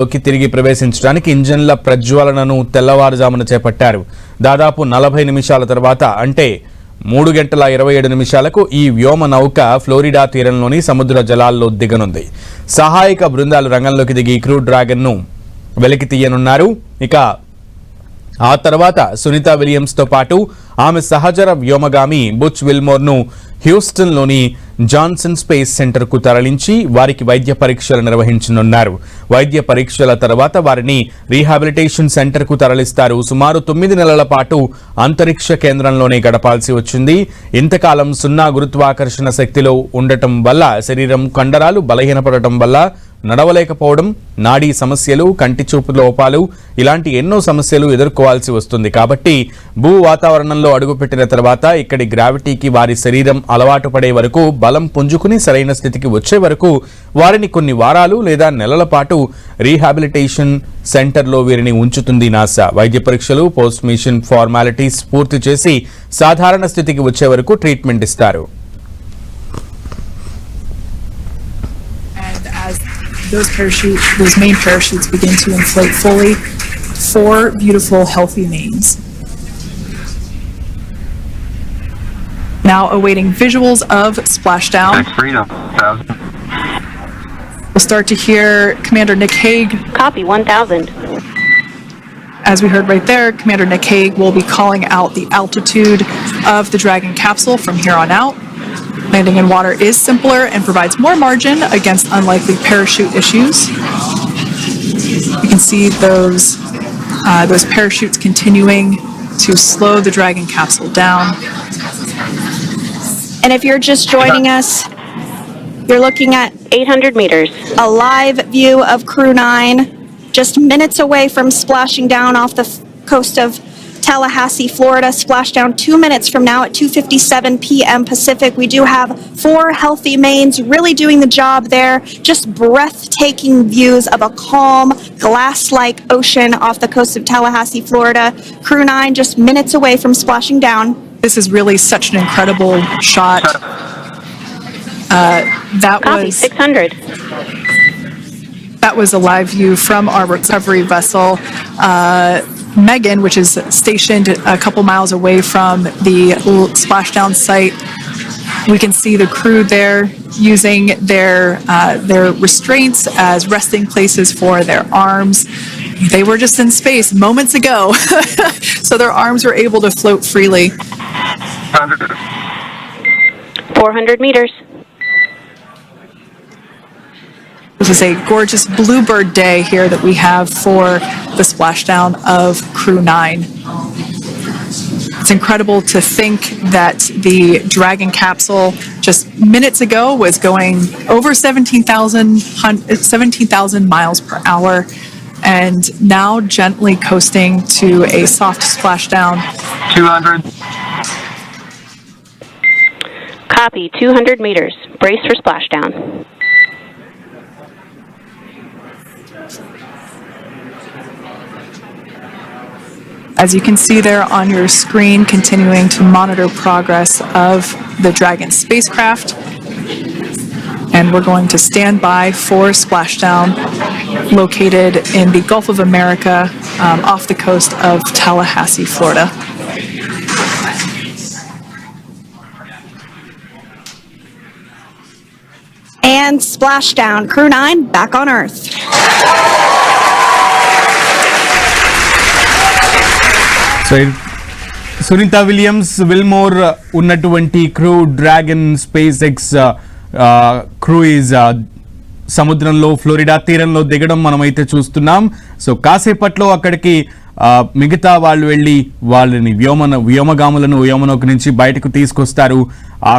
లోకి తిరిగి ప్రవేశించడానికి ఇంజన్ల ప్రజ్వలనను తెల్లవారుజామున చేపట్టారు. దాదాపు 40 నిమిషాల తర్వాత అంటే 3 గంటల 27 నిమిషాలకు ఈ వ్యోమ నౌక ఫ్లోరిడా తీరంలోని సముద్ర జలాల్లో దిగనుంది. సహాయక బృందాలు రంగంలోకి దిగి క్రూ డ్రాగన్ ను వెలికి తీయనున్నారు. ఇక ఆ తర్వాత సునీతా విలియమ్స్ తో పాటు ఆమె సహచర వ్యోమగామి బుచ్ విల్మోర్ ను హ్యూస్టన్ లోని జాన్సన్ స్పేస్ సెంటర్ కు తరలించి వారికి వైద్య పరీక్షలు నిర్వహించనున్నారు. వైద్య పరీక్షల తర్వాత వారిని రీహాబిలిటేషన్ సెంటర్ కు తరలిస్తారు. సుమారు 9 నెలల పాటు అంతరిక్ష కేంద్రంలోనే గడపాల్సి వచ్చింది. ఇంతకాలం సున్నా గురుత్వాకర్షణ శక్తిలో ఉండటం వల్ల శరీరం కండరాలు బలహీనపడటం వల్ల నడవలేకపోవడం, నాడీ సమస్యలు, కంటి చూపు లోపాలు ఇలాంటి ఎన్నో సమస్యలు ఎదుర్కోవాల్సి వస్తుంది. కాబట్టి భూ వాతావరణంలో అడుగుపెట్టిన తర్వాత ఇక్కడి గ్రావిటీకి వారి శరీరం అలవాటు పడే వరకు, బలం పుంజుకుని సరైన స్థితికి వచ్చే వరకు వారిని కొన్ని వారాలు లేదా నెలల పాటు రీహాబిలిటేషన్ సెంటర్లో వీరిని ఉంచుతుంది నాసా. వైద్య పరీక్షలు, పోస్ట్ మిషన్ ఫార్మాలిటీస్ పూర్తి చేసి సాధారణ స్థితికి వచ్చే వరకు ట్రీట్మెంట్ ఇస్తారు. Those main parachutes begin to inflate fully. 4 beautiful, healthy mains. Now awaiting visuals of Splashdown. We'll start to hear Commander Nick Hague. Copy 1000. As we heard right there, Commander Nick Hague will be calling out the altitude of the Dragon capsule from here on out. Landing in water is simpler and provides more margin against unlikely parachute issues. You can see those parachutes continuing to slow the Dragon capsule down. And if you're just joining us, you're looking at 800 meters. a live view of Crew-9, just minutes away from splashing down off the coast of Tallahassee, Florida. Splashdown 2 minutes from now at 2:57 p.m. Pacific. We do have 4 healthy mains really doing the job there. Just breathtaking views of a calm, glass-like ocean off the coast of Tallahassee, Florida. Crew-9 just minutes away from splashing down. This is really such an incredible shot. Copy 600. That was a live view from our recovery vessel. Megan, which is stationed a couple miles away from the splashdown site. We can see the crew there using their restraints as resting places for their arms. They were just in space moments ago, so their arms were able to float freely. 400 meters. This is a gorgeous bluebird day here that we have for the splashdown of Crew-9. It's incredible to think that the Dragon capsule just minutes ago was going over 17,000 miles per hour and now gently coasting to a soft splashdown. 200. Copy 200 meters. Brace for splashdown. As you can see there on your screen, continuing to monitor progress of the Dragon spacecraft. And we're going to stand by for splashdown, located in the Gulf of America, off the coast of Tallahassee, Florida. And splashdown. Crew-9 back on Earth. Sunita Williams Wilmore ఉన్నటువంటి crew Dragon SpaceX cruise సముద్రంలో Florida తీరంలో దిగడం మనమైతే చూస్తున్నాం. So కాసేపట్లో అక్కడికి మిగతా వాళ్ళు వెళ్ళి వాళ్ళని వ్యోమగాములను వ్యోమనౌక నుంచి బయటకు తీసుకొస్తారు. ఆ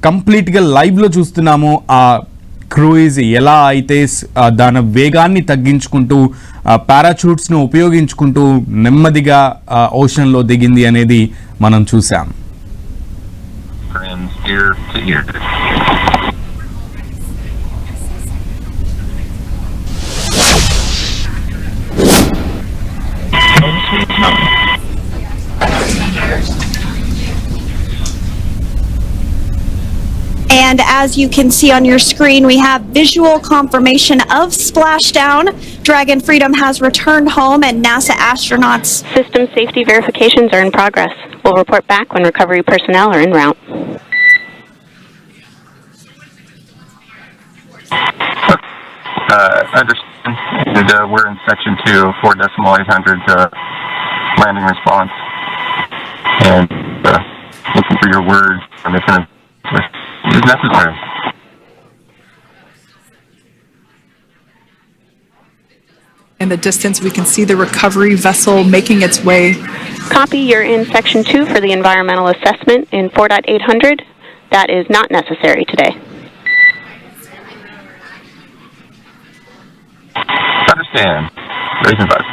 కంప్లీట్గా లైవ్లో చూస్తున్నాము ఆ క్రూయిజ్ ఎలా అయితే దాని వేగాన్ని తగ్గించుకుంటూ పారాచూట్స్ను ఉపయోగించుకుంటూ నెమ్మదిగా ఓషన్లో దిగింది అనేది మనం చూసాం. And as you can see on your screen, we have visual confirmation of splashdown Dragon Freedom has returned home and NASA astronauts. System safety verifications are in progress. We'll report back when recovery personnel are en route. Understand. And we're in section 2, 4.800 landing response. And looking for your word on if it is necessary. In the distance, we can see the recovery vessel making its way. Copy, you're in section 2 for the environmental assessment in 4.800. That is not necessary today. Understand. Raising button.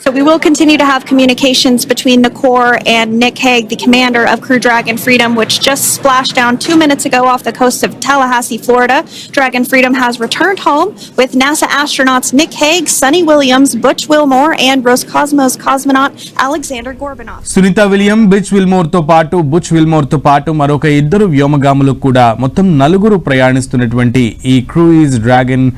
So we will continue to have communications between the Corps and Nick Hague, the commander of Crew Dragon Freedom, which just splashed down 2 minutes ago off the coast of Tallahassee, Florida. Dragon Freedom has returned home with NASA astronauts Nick Hague, Sunny Williams, Butch Wilmore, and Roscosmos cosmonaut Aleksandr Gorbunov. Sunita William Butch Wilmore తో పాటు మరొక ఇద్దరు వ్యోమగాములు కూడా మొత్తం 4 ప్రయాణిస్తున్నటువంటి ఈ cruise dragon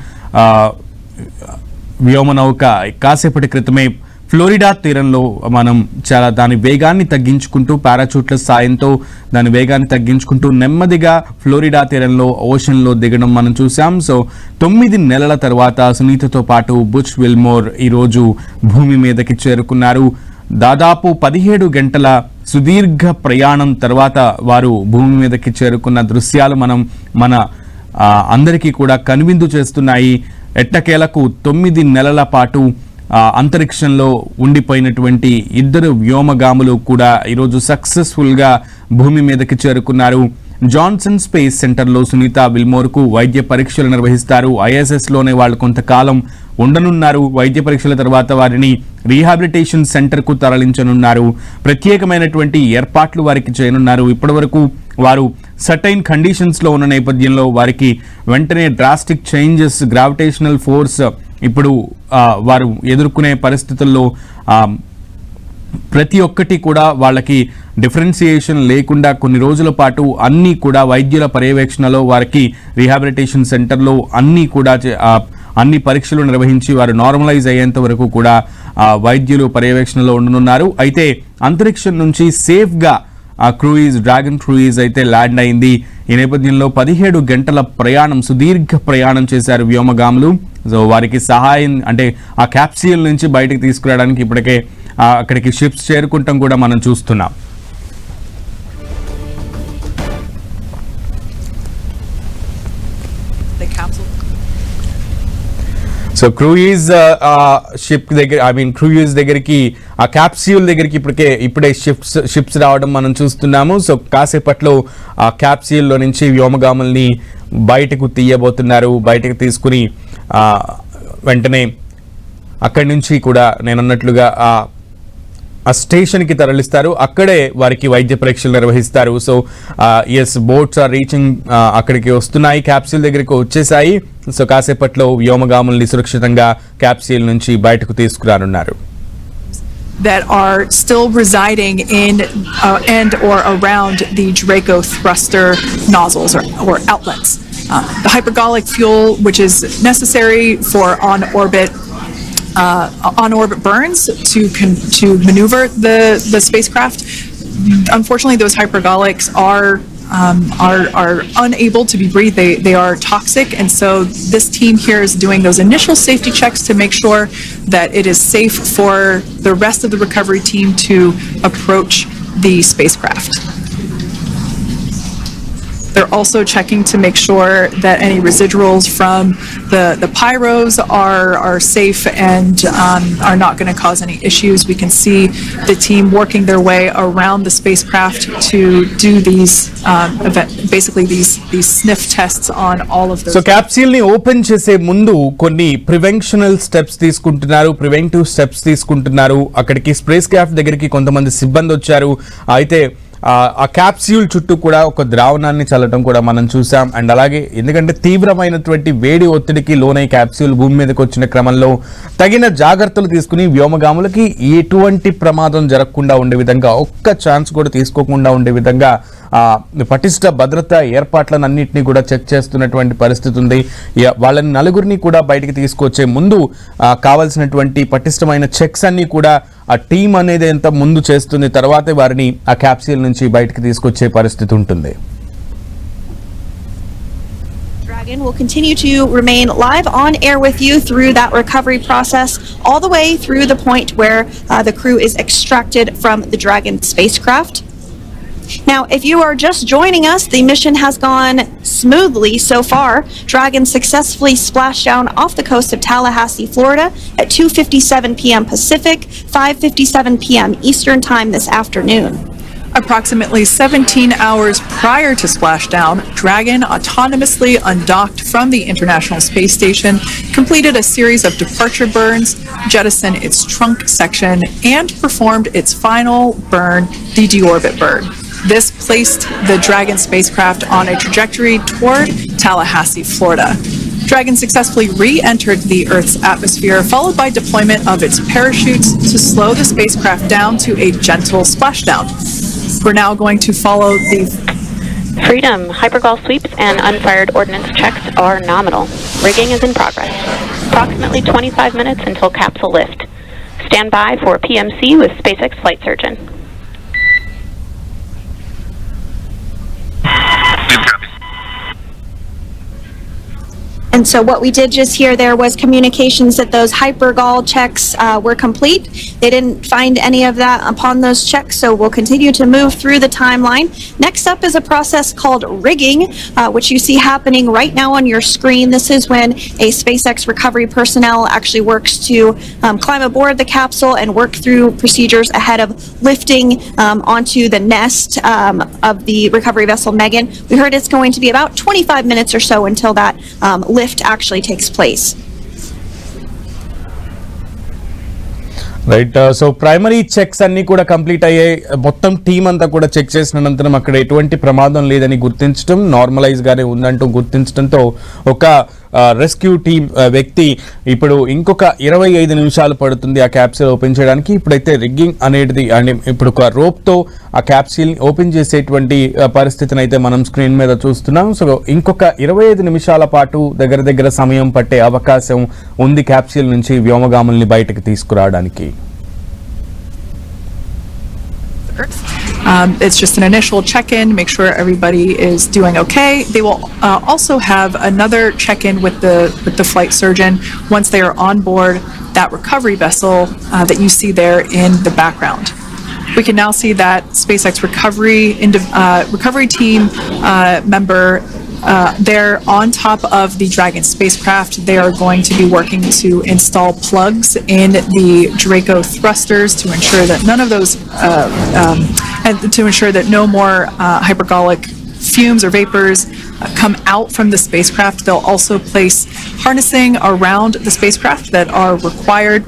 వ్యోమనౌక కాసేపటి క్రితమే Florida తీరంలో మనం చాలా దాని వేగాన్ని తగ్గించుకుంటూ పారాచూట్ల సాయంతో దాని వేగాన్ని తగ్గించుకుంటూ నెమ్మదిగా ఫ్లోరిడా తీరంలో ఓషన్లో దిగడం మనం చూసాం. సో 9 నెలల తర్వాత సునీతతో పాటు బుచ్ విల్మోర్ ఈరోజు భూమి మీదకి చేరుకున్నారు. దాదాపు 17 గంటల సుదీర్ఘ ప్రయాణం తర్వాత వారు భూమి మీదకి చేరుకున్న దృశ్యాలు మన అందరికీ కూడా కనువిందు చేస్తున్నాయి. ఎట్టకేలకు 9 నెలల పాటు అంతరిక్షంలో ఉండిపోయినటువంటి ఇద్దరు వ్యోమగాములు కూడా ఈరోజు సక్సెస్ఫుల్గా భూమి మీదకి చేరుకున్నారు. జాన్సన్ స్పేస్ సెంటర్లో సునీత విల్మోర్కు వైద్య పరీక్షలు నిర్వహిస్తారు. ఐఎస్ఎస్లోనే వాళ్ళు కొంతకాలం ఉండనున్నారు. వైద్య పరీక్షల తర్వాత వారిని రీహాబిలిటేషన్ సెంటర్కు తరలించనున్నారు. ప్రత్యేకమైనటువంటి ఏర్పాట్లు వారికి చేయనున్నారు. ఇప్పటివరకు వారు సర్టైన్ కండిషన్స్లో ఉన్న నేపథ్యంలో వారికి వెంటనే డ్రాస్టిక్ చేంజెస్ గ్రావిటేషనల్ ఫోర్స్ ఇప్పుడు వారు ఎదుర్కొనే పరిస్థితుల్లో ప్రతి ఒక్కటి కూడా వాళ్ళకి డిఫరెన్సియేషన్ లేకుండా కొన్ని రోజుల పాటు అన్నీ కూడా వైద్యుల పర్యవేక్షణలో వారికి రీహాబిలిటేషన్ సెంటర్లో అన్ని పరీక్షలు నిర్వహించి వారు నార్మలైజ్ అయ్యేంత వరకు కూడా వైద్యులు పర్యవేక్షణలో ఉండనున్నారు. అయితే అంతరిక్షం నుంచి సేఫ్గా డ్రాగన్ క్రూయిజ్ అయితే ల్యాండ్ అయింది. ఈ నేపథ్యంలో 17 గంటల ప్రయాణం సుదీర్ఘ ప్రయాణం చేశారు వ్యోమగాములు. సో వారికి సహాయం అంటే ఆ క్యాప్సూల్ నుంచి బయటకు తీసుకురావడానికి ఇప్పటికే అక్కడికి షిప్స్ చేరుకుంటాం కూడా మనం చూస్తున్నాం. సో క్రూయిజ్ షిప్ దగ్గర క్రూయిజ్ దగ్గరికి ఆ క్యాప్సూల్ దగ్గరికి ఇప్పుడే షిప్స్ రావడం మనం చూస్తున్నాము. సో కాసేపట్లో ఆ క్యాప్సూల్లో నుంచి వ్యోమగాముల్ని బయటకు తీయబోతున్నారు. బయటకు తీసుకుని వెంటనే అక్కడి నుంచి కూడా నేను అన్నట్లుగా ఆ స్టేషన్కి తరలిస్తారు. అక్కడే వారికి వైద్య పరీక్షలు నిర్వహిస్తారు. సో బోట్స్ ఆర్ రీచింగ్ అక్కడికి వస్తున్నాయి, క్యాప్సూల్ దగ్గరికి వచ్చేసాయి. సో కాసేపట్లో వ్యోమగాముల్ని సురక్షితంగా క్యాప్సూల్ నుంచి బయటకు తీసుకురానున్నారు. That are still residing in and or around the Draco thruster nozzles or outlets. The hypergolic fuel, which is necessary for on-orbit burns to maneuver the spacecraft. Unfortunately, those hypergolics are unable to be breathed. They are toxic, and so this team here is doing those initial safety checks to make sure that it is safe for the rest of the recovery team to approach the spacecraft. They're also checking to make sure that any residuals from the pyros are safe and are not going to cause any issues. We can see the team working their way around the spacecraft to do these these sniff tests on all of those. So capsule ni open chese mundu konni preventive steps తీసుకుంటున్నారు. అక్కడికి space craft దగ్గరికి కొంతమంది సిబ్బంది వచ్చారు. అయితే ఆ capsule చుట్టూ కూడా ఒక ద్రావణాన్ని చల్లటం కూడా మనం చూసాం. అండ్ అలాగే ఎందుకంటే తీవ్రమైనటువంటి వేడి ఒత్తిడికి లోనై క్యాప్స్యూల్ భూమి మీదకి వచ్చిన క్రమంలో తగిన జాగ్రత్తలు తీసుకుని వ్యోమగాములకి ఎటువంటి ప్రమాదం జరగకుండా ఉండే విధంగా, ఒక్క ఛాన్స్ కూడా తీసుకోకుండా ఉండే విధంగా పటిష్ట భద్రతా ఏర్పాట్లను అన్నింటినీ కూడా చెక్ చేస్తున్నటువంటి పరిస్థితి ఉంది. వాళ్ళని నలుగురిని కూడా బయటికి తీసుకొచ్చే ముందు కావాల్సినటువంటి పటిష్టమైన చెక్స్ అన్ని కూడా ఆ టీం అనేది ఎంత ముందు చేస్తుంది, తర్వాతే వారిని ఆ క్యాప్సూల్ నుంచి బయటికి తీసుకొచ్చే పరిస్థితి ఉంటుంది. Dragon will continue to remain live on air with you through that recovery process, all the way through the point where the crew is extracted from the Dragon spacecraft. Now, if you are just joining us, the mission has gone smoothly so far. Dragon successfully splashed down off the coast of Tallahassee, Florida at 2:57 p.m. Pacific, 5:57 p.m. Eastern Time this afternoon. Approximately 17 hours prior to splashdown, Dragon autonomously undocked from the International Space Station, completed a series of departure burns, jettisoned its trunk section, and performed its final burn, the deorbit burn. This placed the Dragon spacecraft on a trajectory toward Tallahassee, Florida. Dragon successfully re-entered the Earth's atmosphere, followed by deployment of its parachutes to slow the spacecraft down to a gentle splashdown. We're now going to follow the Freedom, hypergol sweeps and unfired ordnance checks are nominal. Rigging is in progress. Approximately 25 minutes until capsule lift. Stand by for PMC with SpaceX flight surgeon. And so what we did just hear there was communications that those hypergol checks were complete. They didn't find any of that upon those checks, so we'll continue to move through the timeline. Next up is a process called rigging, which you see happening right now on your screen. This is when a SpaceX recovery personnel actually works to climb aboard the capsule and work through procedures ahead of lifting onto the nest of the recovery vessel Megan. We heard it's going to be about 25 minutes or so until that lift actually takes place. Right. So primary checks అన్ని కూడా complete అయ్యాయి. మొత్తం team అంతా కూడా check చేసిన అనంతరం అక్కడ ఎటువంటి ప్రమాదం లేదని గుర్తించడం, నార్మలైజ్ గానే ఉందంటూ గుర్తించడంతో ఒక రెస్క్యూ టీం వ్యక్తి ఇప్పుడు ఇంకొక 25 నిమిషాలు పడుతుంది ఆ క్యాప్సూల్ ఓపెన్ చేయడానికి. ఇప్పుడైతే రిగ్గింగ్ అనేది ఇప్పుడు ఒక రోప్తో ఆ క్యాప్సూల్ ఓపెన్ చేసేటువంటి పరిస్థితిని అయితే మనం స్క్రీన్ మీద చూస్తున్నాం. సో ఇంకొక 25 నిమిషాల పాటు దగ్గర సమయం పట్టే అవకాశం ఉంది క్యాప్సూల్ నుంచి వ్యోమగాముల్ని బయటకు తీసుకురావడానికి. It's just an initial check-in, make sure everybody is doing okay. They will also have another check-in with the flight surgeon once they are on board that recovery vessel that you see there in the background. We can now see that SpaceX recovery team member they're on top of the Dragon spacecraft. They are going to be working to install plugs in the Draco thrusters to ensure that none of those, and to ensure that no more hypergolic fumes or vapors come out from the spacecraft. They'll also place harnessing around the spacecraft that are required